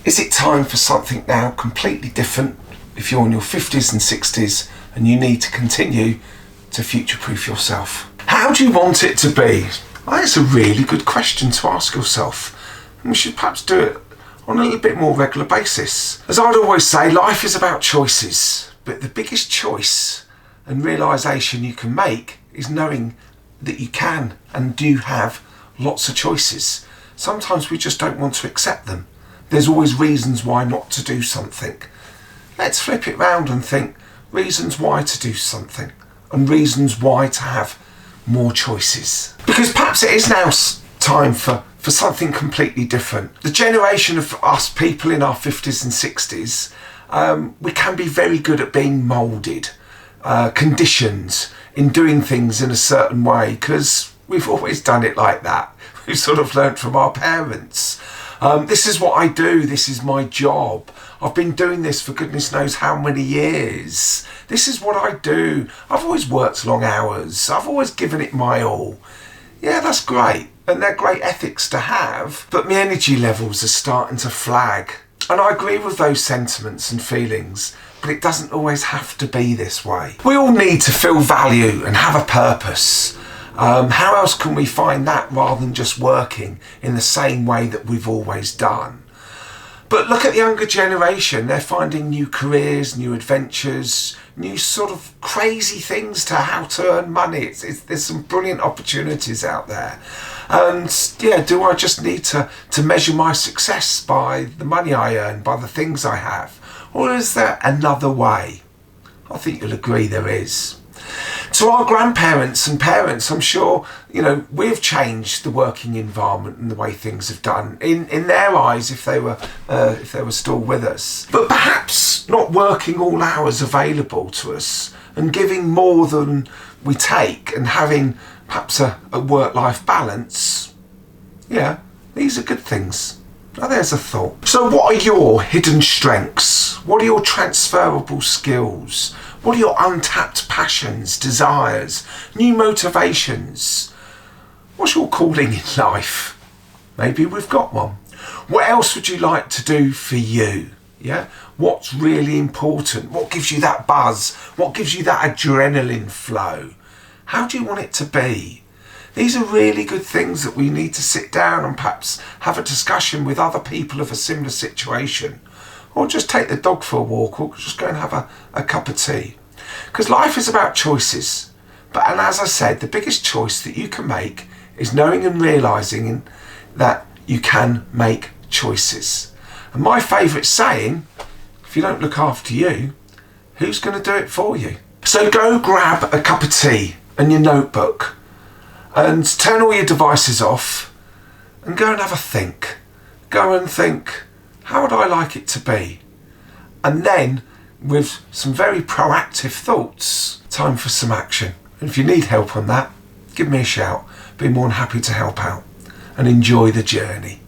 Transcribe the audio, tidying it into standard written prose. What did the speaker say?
Is it time for something now completely different if you're in your 50s and 60s and you need to continue to future-proof yourself? How do you want it to be? Well, that's a really good question to ask yourself. And we should perhaps do it on a little bit more regular basis. As I'd always say, life is about choices, but the biggest choice and realisation you can make is knowing that you can and do have lots of choices. Sometimes we just don't want to accept them. There's always reasons why not to do something. Let's flip it round and think reasons why to do something and reasons why to have more choices. Because perhaps it is now time for something completely different. The generation of us people in our 50s and 60s, we can be very good at being moulded, conditioned in doing things in a certain way because we've always done it like that. We've sort of learnt from our parents. This is what I do, this is my job. I've been doing this for goodness knows how many years. This is what I do. I've always worked long hours. I've always given it my all. Yeah, that's great. And they're great ethics to have. But my energy levels are starting to flag. And I agree with those sentiments and feelings. But it doesn't always have to be this way. We all need to feel value and have a purpose. How else can we find that rather than just working in the same way that we've always done? But look at the younger generation. They're finding new careers, new adventures, new sort of crazy things to how to earn money. There's some brilliant opportunities out there. And yeah, do I just need to measure my success by the money I earn, by the things I have? Or is there another way? I think you'll agree there is. To our grandparents and parents, I'm sure, we've changed the working environment and the way things have done in their eyes if they were still with us. But perhaps not working all hours available to us and giving more than we take and having perhaps a work-life balance. Yeah, these are good things. Now there's a thought. So what are your hidden strengths? What are your transferable skills? What are your untapped passions, desires, new motivations? What's your calling in life? Maybe we've got one. What else would you like to do for you? Yeah? What's really important? What gives you that buzz? What gives you that adrenaline flow? How do you want it to be? These are really good things that we need to sit down and perhaps have a discussion with other people of a similar situation. Or just take the dog for a walk, or just go and have a cup of tea. Because life is about choices. And as I said, the biggest choice that you can make is knowing and realising that you can make choices. And my favourite saying, if you don't look after you, who's going to do it for you? So go grab a cup of tea and your notebook and turn all your devices off and go and have a think. Go and think, how would I like it to be? And then, with some very proactive thoughts, time for some action. And if you need help on that, give me a shout. Be more than happy to help out. And enjoy the journey.